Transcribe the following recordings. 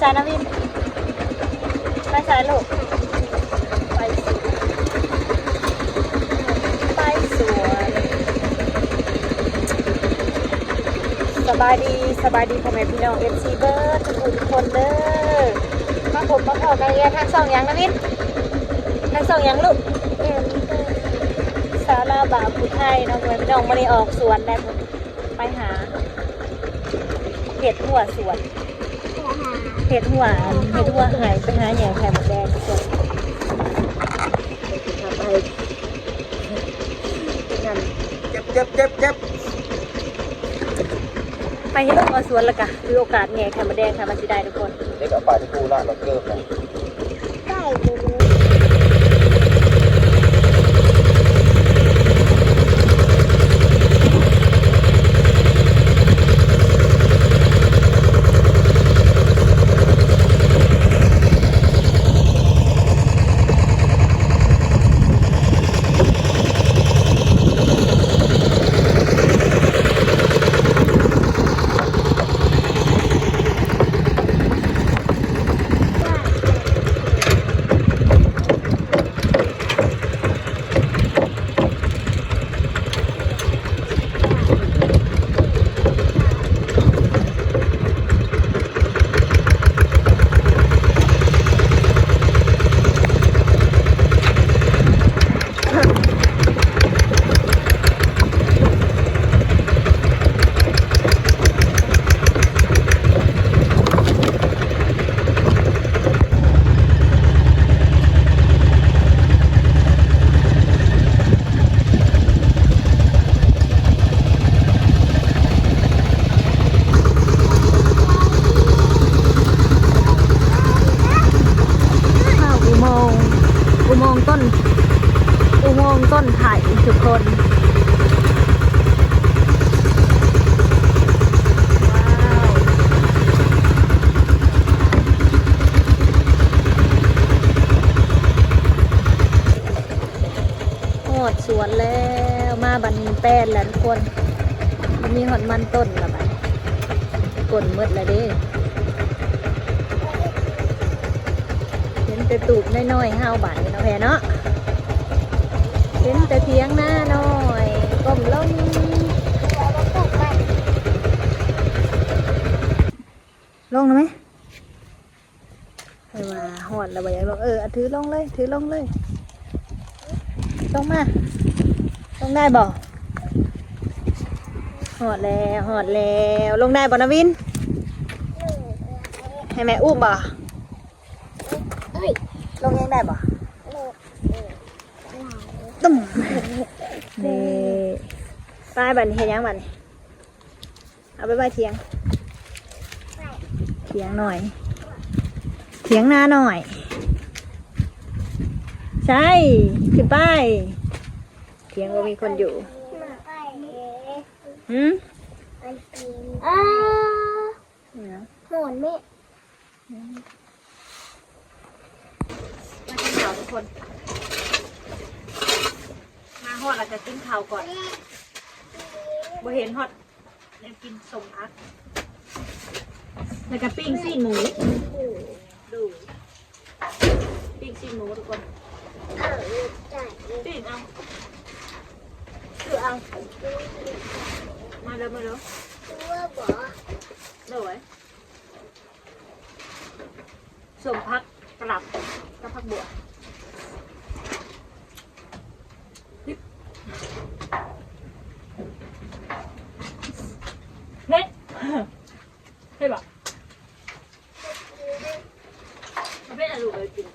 สายนะวินไปสายลูกไปสวนไปสวนสบายดีพ่อแม่พี่น้องFCเบิร์ดทุกคนเด้อมาผมมาพอกันทางสองอย่างนะวินทางสองอย่างลูกสาราบาพุไทยน้องเงินน้องมาได้ออกสวนแล้วไปหาเห็ดหัวสวนเห็ดหัวหายไปหาแหย่ไข่หมดแดงทุกคนไปนั่นเจ็บไปเห็ดหัวสวนแล้วกะคือโอกาสแหย่ไข่หมดแดงค่ะมันจะได้ทุกคนเด็กกับป่าที่กูละเราเกิดนะได้เลยอุโมงค์ต้นไผ่ทุกคนหอดสวนแล้วมาบันแป้นแล้วทุกคนมีหอดมันต้นละบันกลนมืดแล้วดิเห็นแต่ตูบน้อยๆห้าวบานนี่เนาะแพเนาะเห็นแต่เทียงหน้าน้อยก้มลงลงนะไหมไม่ว่าหอดแล้วบ่อยบอกถือลงเลยลงมาลงได้บ่หอดแล้วลงได้บ่นะวินให้แม่อุ้มบ่ลงยังได้บ่ตุ้มนี่ป้ายบันเฮียยังบันเอาไปไว้เทียงหน่อยเทียงหน้าหน่อยใช่ขึ้นไปเทียงก็มีคนอยู่หอนแม่มากินข้าวทุกคนมาฮอดแล้วจะกินข้าวก่อนบ่เห็นฮอดแล้วกินสมพักแล้วก็ปิ้งซีนหมูดูปิ้งซีนหมูทุกคนปิ้งเอาคือเอามาเร็วเลยสมพักกลับกับผักบัวเฮ้ยเฮ้ยบอกไม่เป็นอะไรเลยกิน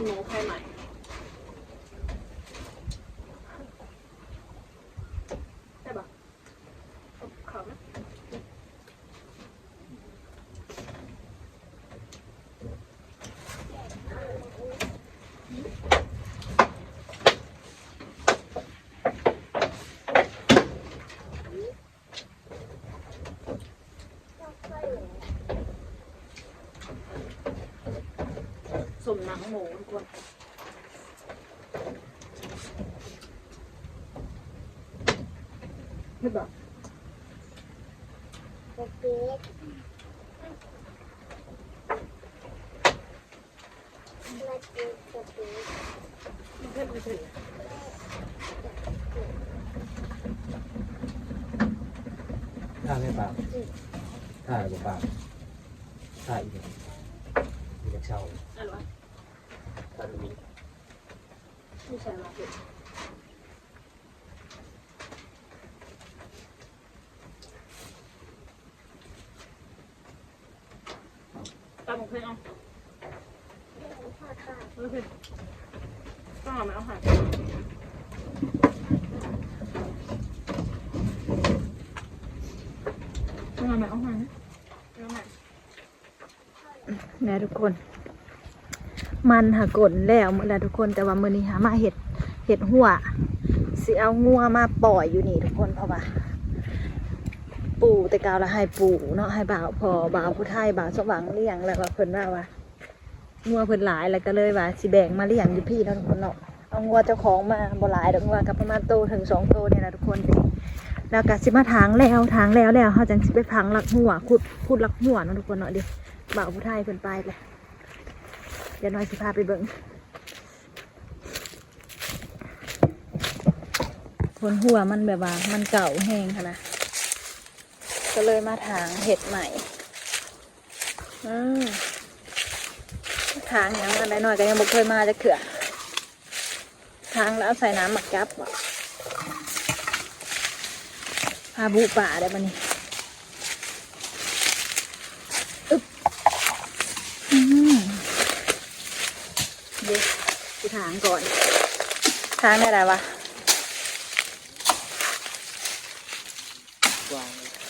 หมูใครใหม่ได้ปะขอบนะสมหนังหมูทุกคนไม่บอก ถ้าไม่ปากถ้าบ่ปากถ้าอีกมีเช่าถ้ามี ไม่ใช่หรอกตามของเพื่อนเอาโอเคต้องเอาไหมเอาหาต้องเอาไหมเอาหาเอาไหมแม่ทุกคนมันหากลแล้วหมดแล้วทุกคนแต่ว่ามื้อนี้หามาเห็ดหัวสิเอางัวมาปล่อยอยู่นี่ทุกคนเพราะว่าปู่แต่กาวละให้ปู่เนาะให้บ่าวพอบ่าวผู้ไทยบ่าวสว่างเลี้ยงแล้วว่าเพิ่นว่างัวเพิ่นหลายแล้วก็เลยว่าสิแบ่งมาเลี้ยงอยู่พี่เนาะทุกคนเนาะเอางัวเจ้าของมาบ่หลายดอกงัวกับประมาณโตถึง2 โตเนี่ยนะทุกคนแล้วก็สิมาถางแล้วเฮาจังสิไปพังหลักหัวขุดหลักหัวเนาะทุกคนเนาะดิบ่าวผู้ไทยเพิ่นไปเลยเดี๋ยวน้อยสิพาไปเบิ่งผลหัวมันแบบว่ามันเก่าแห้งค่ะนะก็เลยมาถางเห็ดใหม่ถางอย่างอะไรหน่อยก็ยังบ่เคยมาจะเขื่อถางแล้วใส่น้ำหมักจับพาบุป่าได้ปะนี่เดี๋ยวไปถางก่อนถางได้ไรวะ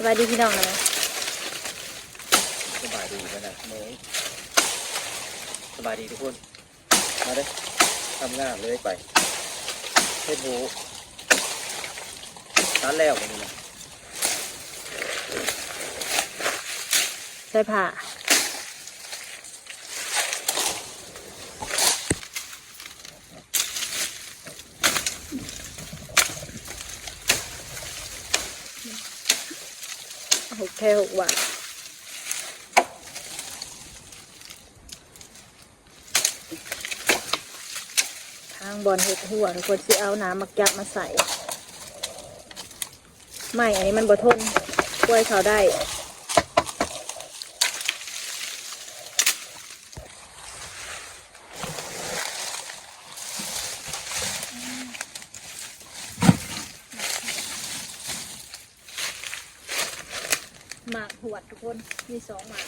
สบายดีพี่น้องเลย สบายดีขนาดนี้สบายดีทุกคนมาเลยทำงานเลยไปเฮ็ดหูร้านแล้ววันนี้นะ ใส่ผ้า6 แค่ 6 วันทางบอลเห็ดหัวทุกคนสิเอาน้ำมักยับมาใส่ไม่อันนี้มันบ่ทนกล้วยเขาได้หมากหวดทุกคนมี2 หมาก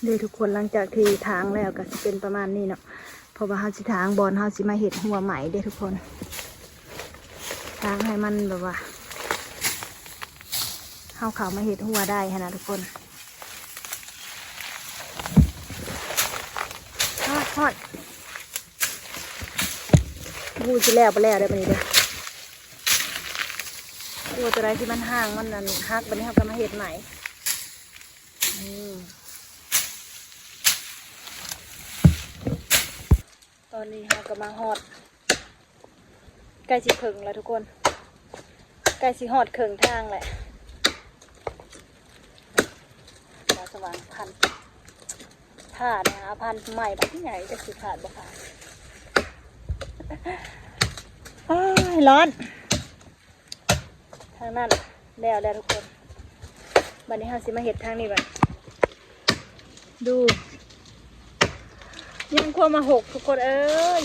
เดี๋ยวทุกคนหลังจากที่ทางแล้วก็จะเป็นประมาณนี้เนาะเพราะว่าเฮาสิทางบอลเฮาสิมาเห็ดหัวใหม่เด้ทุกคนทางให้มันแบบว่าเฮาเขามาเห็ดหัวได้นะทุกคนทอดบูจะแล้วไปแล้วได้ปะนี่เด้อตัวตัวใดที่มันห่างมันนั่นฮักบัดนี้เฮาก็มาเห็ดใหม่ตอนนี้เรากำลังฮอดใกล้สิเคิงแล้วทุกคนใกล้สิฮอดเคิงทางแหละดาวสว่างพันผ่านนะพันใหม่แบบที่ไหนจะสิผ่านบ่ผ่านร้อนทางนั้นแล้วทุกคนบัดนี้เราสิมาเห็ดทางนี้บัด ดูยังควรมาหกทุกคนเอ้ย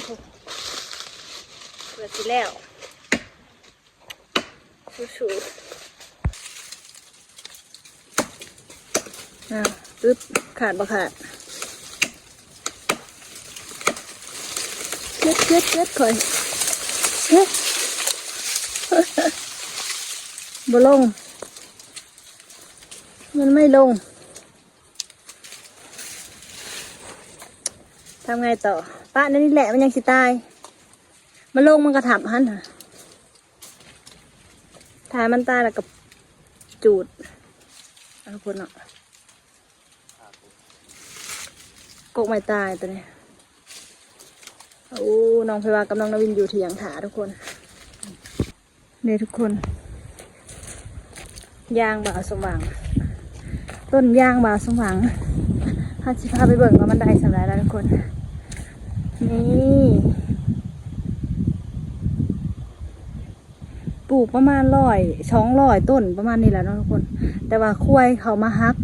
เปิดสิแล้วชูปึ๊บขาดบ่ขาดเช็ดก่อนบ่ลงมันไม่ลงทำไงต่อป้านี่แหละมันยังสิตายมันลงมันกระถับหันถ่ายมันตายแล้วกับจูดทุกคนเนาะกกไม่ตายตัวนี้โอ้น้องไพวากับน้องนวินอยู่เถียงถาทุกคนเนี่ยทุกคนยางบ่าวสว่างต้นยางบ่าวสว่างพาชิพาไปเบิ่งว่ามันได้สำหรับแล้วทุกคนนี่ปลูกประมาณ200ต้นประมาณนี้แหละทุกคนแต่ว่าคุ้ยเขามาฮัก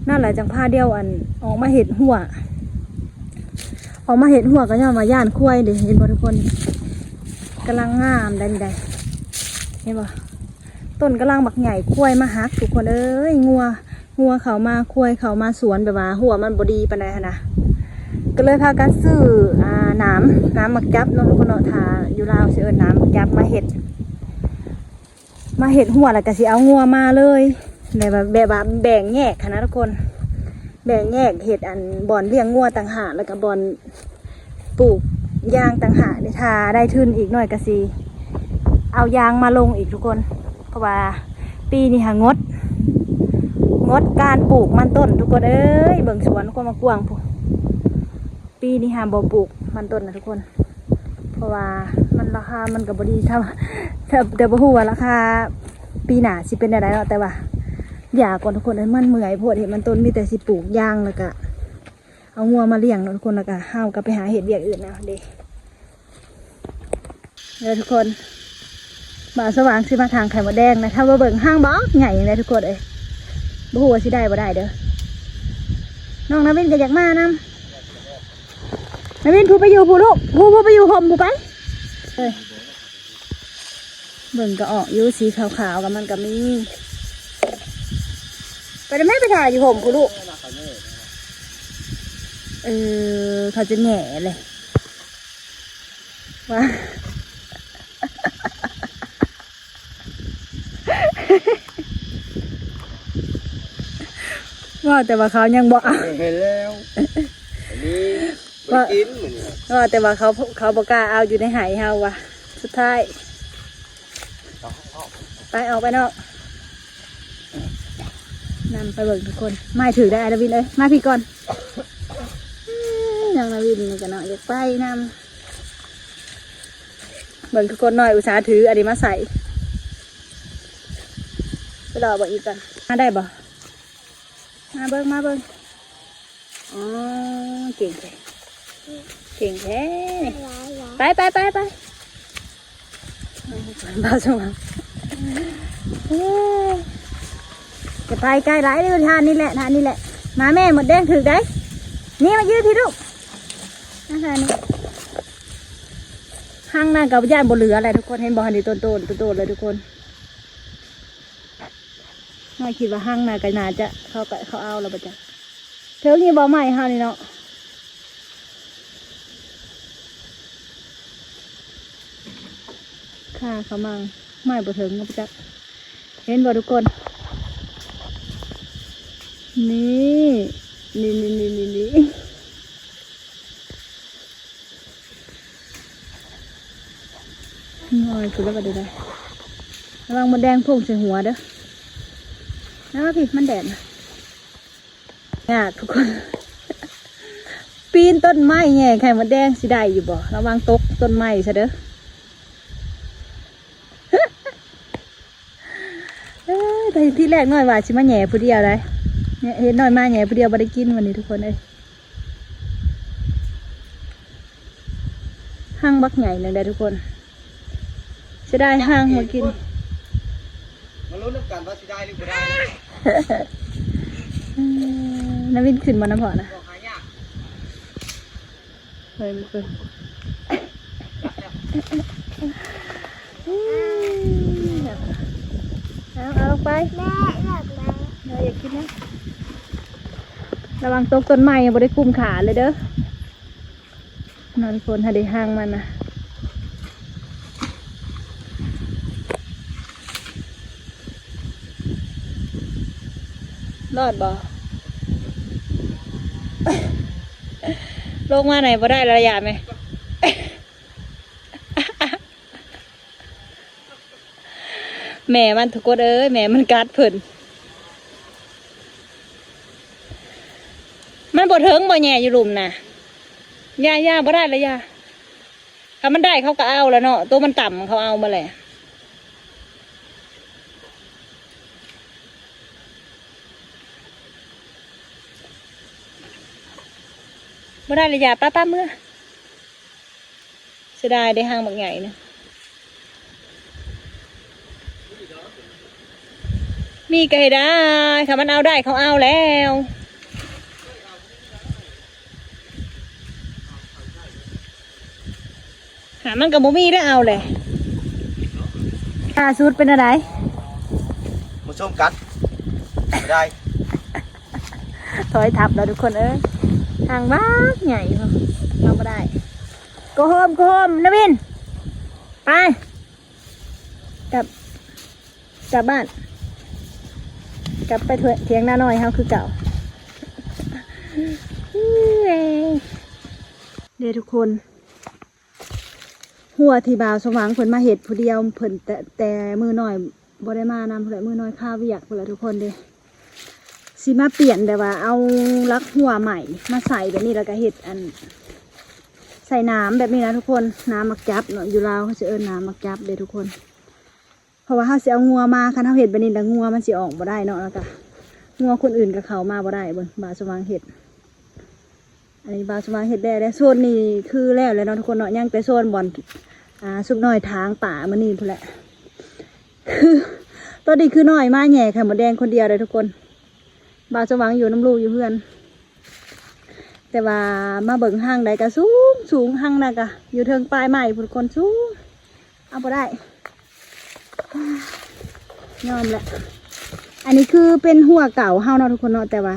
นั่นแหละจังผ้าเดียวอันออกมาเห็ดหัวก็ย่อมาย่านคุ้ยเดี๋ยวเห็นบ่ทุกคนกำลังงามได้เห็นบ่ต้นกำลังบักใหญ่คุ้ยมาฮักทุกคนเอ้ยงัวเขามาคุ้ยเขามาสวนแบบว่าหัวมันบดีปานใดนะก็เลยพากันซื้อน้ำมักจับน้องทุกคนเนาะทาอยู่ลาวเสือน้ำมักจับมาเห็ดหัวแล้วก็สิเอางัวมาเลยแบบแบ่งแยกนะทุกคนแบ่งแยกเห็ดอันบ่อนเลี้ยงงัวต่างหากแล้วก็บ่อนปลูกยางต่างหากทาได้ทุนอีกหน่อยก็สิเอายางมาลงอีกทุกคนเพราะว่าปีนี้หางดการปลูกมันต้นทุกคนเอ้ยเบิ่งสวนก็มากวางพวกปีนี้หาบ่ปลูกมันต้นนะทุกคนเพราะว่ามันราคามันกับบดีถ้าแต่บ่ฮู้ว่าราคาปีหน้าสิเป็นอะไรเนาะแต่ว่าอยากก่อนทุกคนมันเมื่อยโพดเห็นมันต้นมีแต่สิปลูกยางแล้วก็เอางัวมาเลี้ยงทุกคนแล้วก็ห้าวก็ไปหาเห็ดเวียกอื่นนะเด้เลยทุกคนบ่าวสว่างสิมาทางไข่มดแดงนะถ้าว่าเบิ่งห้างบอกใหญ่เลยทุกคนบ่ฮู้ว่าสิได้บ่ได้เด้อน้องนวินก็อยากมานำนวินผู้ไปอยู่ผู้ลูกผู้ไปอยู่ห่มผู้ไปเบิ่งก็ออกอยู่สีขาวๆกับมันก็มีไปได้ไหมไปถ่ายอยู่ห่มผู้ลูกเขาจะแหน่เลยว่าแต่ว่าเขายังบอกเห็นแล้วอันนี้ไม่กินเหมือนกันว่าแต่ว่าเขาบอกกล้าเอาอยู่ในไหเฮาว่ะสุดท้ายไปออกไปนอกนำไปเบิ่งทุกคนไม่ถือได้นาวินเลยมาพี่ก่อนยังนาวินนี่กันเนาะอยากไปนำเบิ่งทุกคนหน่อยอุตส่าห์ถืออันนี้มาใส่ไปรอบอกอีกกันมาได้บ่มาเบิ่งอ๋อเก่งแท้ไปบ้าสมองจะไปไกลหลายเดือนทานนี่แหละมาแม่หมดแดงถือได้นี่มายืดทีลูกนะคะนี่ห้างหน้ากับย่านบนเหลืออะไรทุกคนเห็นบอลดีต้นเลยทุกคนไม่คิดว่าห้างหน้ากับนาจะเขาเอาเราไปจ้ะเธอนี่บอใหม่ห้านี่เนาะค่าเขามังไม่บ่ถึงก็ไปจ้ะเห็นบ่ทุกคนนี่น้อยคือแล้วก็ดูได้ระวังมดแดงพุ่งใส่หัวเด้อนะพี่มันแดดนะเนี่ยทุกคนปีนต้นไม้แง่ไข่มดแดงสิได้อยู่บ่ระวังตกต้นไม้ซะเด้อแต่ที่แรกน้อยว่าชิมาแง่ผู้เดียวเลยเนี่ยเห็นน้อยมาแง่ผู้เดียวไม่ได้กินวันนี้ทุกคนเลยห้างบักใหญ่เลยได้ทุกคนจะได้ห้างมากินมาลุ้นกันว่าจะได้หรือไม่ได้ น้ำวินขึ้นมาน้ำพอนะเฮ้ยมันขึ้นเอาลงไป แม่อยากได้ เราอยากกินนะระวังตกต้นไม้ยังไม่ได้คุมขาเลยเด้อนอนคนหาได้ห่างมันนะรอดบ่ ลงมาไหนบ่ได้ระยะไหม แม่มันทุกคนเอ้ยแม่มันกัดเพิ่นมันบ่เถิงบ่แย่อยู่หลุมน่ะย่าบ่ได้เลยย่าถ้ามันได้เขาก็เอาแล้วเนาะตัวมันต่ำเขาเอามาแหละบ่ได้เลยย่าป้าเมื่อเสียดายได้ห้างบางใหญ่นะมีก็ให้ได้ถ้ามันเอาได้เขาเอาแล้วหามันกับโมมี่ได้เอาเลยสูตรเป็นอะไร มาชมกันไม่ได้ ถอยทับแล้วทุกคนเอ้ยทางบ้านใหญ่เราไม่ได้โกโฮมนวินไปกลับบ้านกลับไปเถียงหน้าน้อยเขาคือเก่าเดี๋ยวทุกคนหัวที่บ่าวสว่างเพิ่นมาเห็ดผู้เดียวเพิ่นแต่มือหน่อยบ่ได้มานำเพิ่นมือหน่อยข้าวเวียกเพิ่นละทุกคนเด้สิมาเปลี่ยนแต่ว่าเอาลักหัวใหม่มาใส่แบบนี้แล้วก็เห็ดอันใส่น้ำแบบนี้นะทุกคนน้ำมักจับเนาะอยู่ลาวเขาจะน้ำมักจับเด้ทุกคนเพราะว่าเขาสิเอางัวมาคันเขาเห็ดแบบนี้แล้วงัวมันสิออกบ่ได้เนาะแล้วก็งัวคนอื่นกับเขามาบ่ได้เบิ่งบ่าวสว่างเห็ดอันนี้บ่าวสว่างเห็ดได้โซนนี้คือแล้วเนาะทุกคนเนาะยังแต่โซนบ่อนสุกน้อยทางป่ามันนี่พุ่นแหละคือตอนนี้คือน้อยมาแหน่ไข่หมดแดงคนเดียวเลยทุกคนบ่าวสว่างอยู่น้ำลูกอยู่เพื่อนแต่ว่ามาเบิ่งห้างใดก็สูงห้างน่ะก็อยู่เทิงปลายใหม่พุ่นคนสูงเอาไปได้ยอมแหละอันนี้คือเป็นหัวเก่าเฮาเนาะทุกคนเนาะแต่ว่า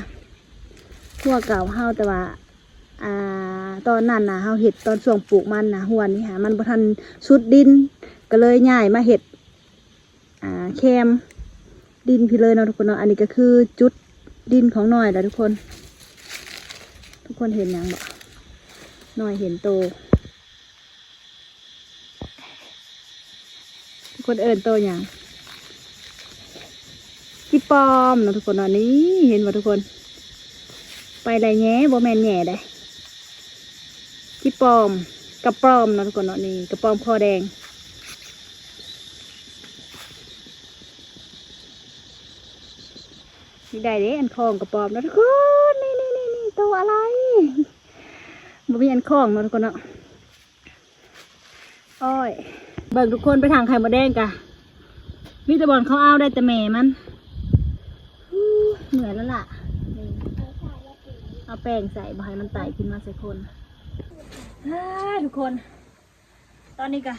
หัวเก่าเฮาแต่ว่าตอนนั้นนะเฮาเห็ดตอนช่วงปลูกมันนะหัวนี่มันบ่ทันสุดดินก็เลยย้ายมาเห็ดแคมดินพี่เลยเนาะทุกคนเนาะอันนี้ก็คือจุดดินของหน่อยแล้วทุกคนเห็นยังบ่หน่อยเห็นโตทุกคนเอิ้นโตยังจิปอมเนาะทุกคนเนาะนี่เห็นบ่ทุกคนไปได้แง่บ่แม่นแง่ได้จิปอมกระปอมเนาะทุกคนเนาะนี่กระปอมคอแดงนี่ได้เด้อันคองกระปอมเนาะทุกคนนี่ตัวอะไรบ่มีอันคองเนาะทุกคนเนาะอ้อยเบิ่งทุกคนไปทางไข่มดแดงกะมีแต่บอลเขาเอาได้แต่แม่มันเหนื่อยแล้วล่ะเอาแป้งใส่บ่ให้มันไต่ขึ้นมาใส่คนทุกคนตอนนี้ก็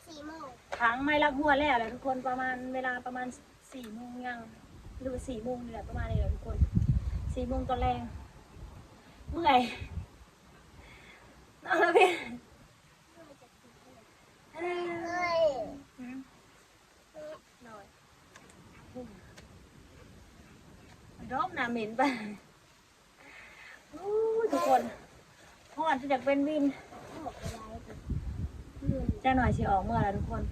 4 โมง ถังไม่รักหัวแล้วแหละทุกคนประมาณเวลาประมาณ4 โมงยังหรือ4 โมงนี่แหละประมาณนี้แหละทุกคน4 โมงตอนแรงเมื่อยนอนแล้วพี่นอนร้องหนาเหม็นไปทุกคนพ่อจะอยากเป็นวินจะหน่อยสิออกเมื่อไรทุกคน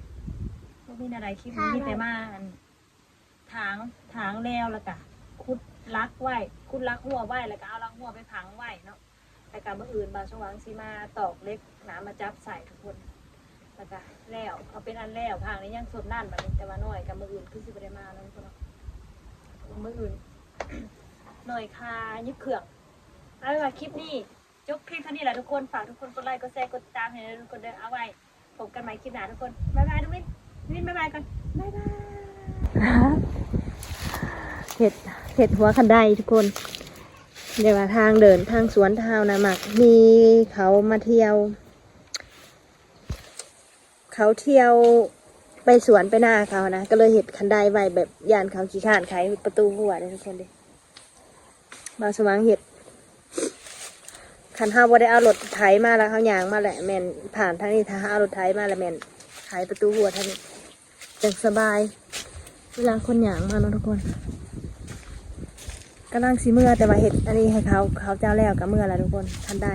พวกวินอะไรคลิปนี้มีแต่มาถางแล้วแล้วก็คุดลักไว้คุดลักหัวไว้แล้วก็เอาลักหัวไปพังไว้เนาะแต่การมื่ออื่นบางช่วงซีมาตอกเล็กหนามาจับใส่ทุกคนแล้วก็แล้วเอาเป็นอันแล้วพังนี้ยังสดนั่นแบบนี้แต่ว่าน้อยกับมื่ออื่นคือสิบได้มาแล้วทุกคนมื่ออื่นหน่อยคายึดเขื่องเอาไว้คลิปนี้จบคลิปเท่านี้แหละทุกคนฝากทุกคนกดไลค์กดแชร์กดติดตามให้ทุกคนเดินเอาไว้พบกันใหม่คลิปหน้าทุกคนบ๊ายบายทุกวินบ๊ายบายก่อนบ๊ายบายเห็ด เห็ดหัวคันไดทุกคนเดี๋ยวว่าทางเดินทางสวนเท้านะหมักมีเขามาเที่ยว เขาเที่ยวไปสวนไปหน้าเขานะก็เลยเห็ดคันไดไว้แบบย่านเขาขี้ข้านไขประตูหัวเลยทุกคนดิมาสว่างเห็ดคันห้าว่าได้เอารถไถมาแล้วเขายางมาแหละแมนผ่านทางนี้ถ้าเอารถไถมาแล้วแมนไขประตูหัวทางนี้จังสบายเวลาคนยางมาเนาะทุกคนกำลังสีเมื่อแต่ว่าเห็ดอันนี้ให้เขาเจ้าแล้วกับเมื่อแล้วทุกคนคันได